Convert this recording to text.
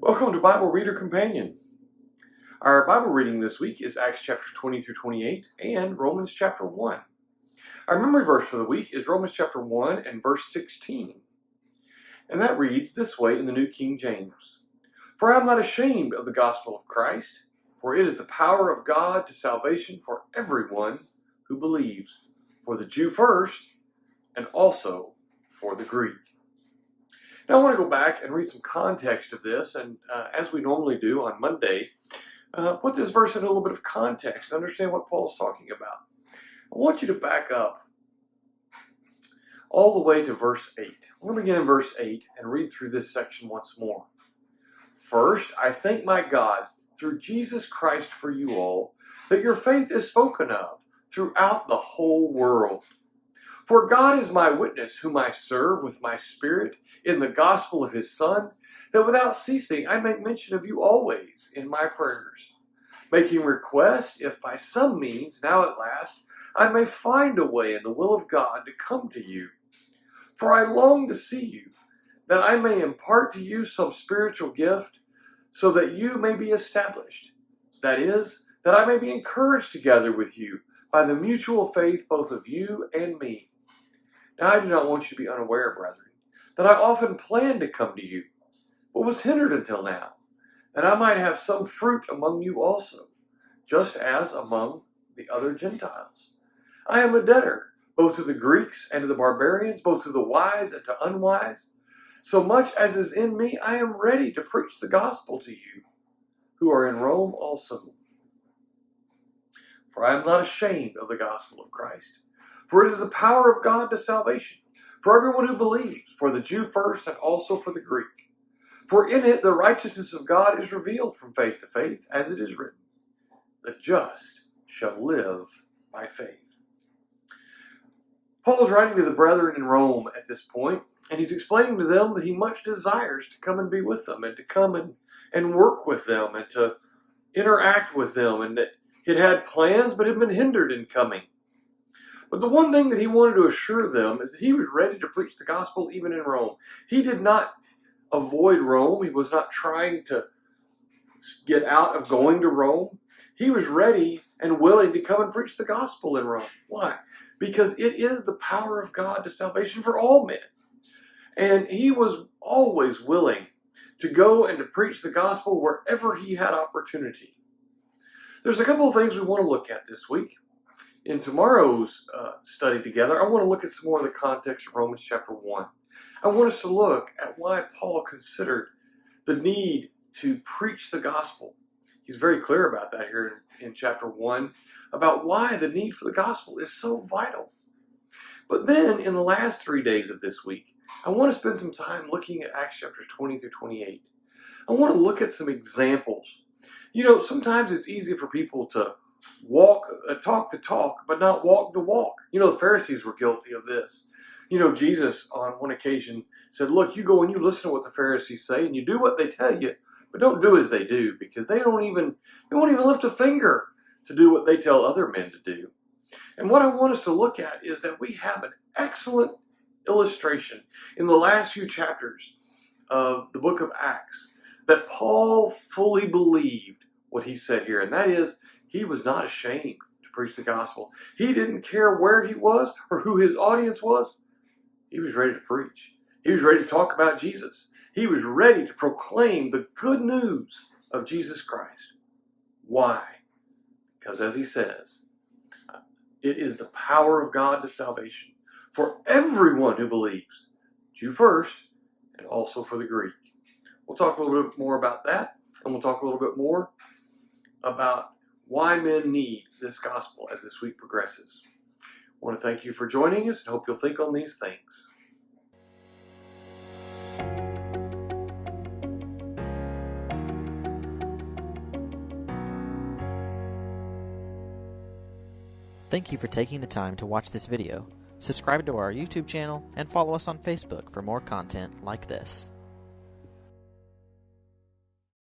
Welcome to Bible Reader Companion. Our Bible reading this week is Acts chapters 20 through 28 and Romans chapter 1. Our memory verse for the week is Romans chapter 1 and verse 16. And that reads this way in the New King James. For I am not ashamed of the gospel of Christ, for it is the power of God to salvation for everyone who believes, for the Jew first, and also for the Greek. Now I want to go back and read some context of this, and as we normally do on Monday, put this verse in a little bit of context and understand what Paul's talking about. I want you to back up all the way to verse 8. We're going to begin in verse 8 and read through this section once more. First, I thank my God through Jesus Christ for you all, that your faith is spoken of throughout the whole world. For God is my witness, whom I serve with my spirit in the gospel of his Son, that without ceasing I make mention of you always in my prayers, making request, if by some means, now at last, I may find a way in the will of God to come to you. For I long to see you, that I may impart to you some spiritual gift, so that you may be established. That is, that I may be encouraged together with you by the mutual faith both of you and me. Now I do not want you to be unaware, brethren, that I often planned to come to you, but was hindered until now, that I might have some fruit among you also, just as among the other Gentiles. I am a debtor, both to the Greeks and to the barbarians, both to the wise and to unwise. So much as is in me, I am ready to preach the gospel to you, who are in Rome also. For I am not ashamed of the gospel of Christ, for it is the power of God to salvation, for everyone who believes, for the Jew first and also for the Greek. For in it the righteousness of God is revealed from faith to faith, as it is written, the just shall live by faith. Paul is writing to the brethren in Rome at this point, and he's explaining to them that he much desires to come and be with them, and to come and work with them, and to interact with them, and that he'd had plans but had been hindered in coming. But the one thing that he wanted to assure them is that he was ready to preach the gospel even in Rome. He did not avoid Rome. He was not trying to get out of going to Rome. He was ready and willing to come and preach the gospel in Rome. Why? Because it is the power of God to salvation for all men. And he was always willing to go and to preach the gospel wherever he had opportunity. There's a couple of things we want to look at this week. In tomorrow's study together, I want to look at some more of the context of Romans chapter 1. I want us to look at why Paul considered the need to preach the gospel. He's very clear about that here in chapter 1, about why the need for the gospel is so vital. But then, in the last 3 days of this week, I want to spend some time looking at Acts chapters 20 through 28. I want to look at some examples. You know, sometimes it's easy for people to talk the talk, but not walk the walk. You know, the Pharisees were guilty of this. You know, Jesus on one occasion said, look, you go and you listen to what the Pharisees say and you do what they tell you, but don't do as they do, because they won't even lift a finger to do what they tell other men to do. And what I want us to look at is that we have an excellent illustration in the last few chapters of the book of Acts that Paul fully believed what he said here, and that is, he was not ashamed to preach the gospel. He didn't care where he was or who his audience was. He was ready to preach. He was ready to talk about Jesus. He was ready to proclaim the good news of Jesus Christ. Why? Because as he says, it is the power of God to salvation for everyone who believes, Jew first and also for the Greek. We'll talk a little bit more about that, and we'll talk a little bit more about why men need this gospel as this week progresses. I want to thank you for joining us and hope you'll think on these things. Thank you for taking the time to watch this video. Subscribe to our YouTube channel and follow us on Facebook for more content like this.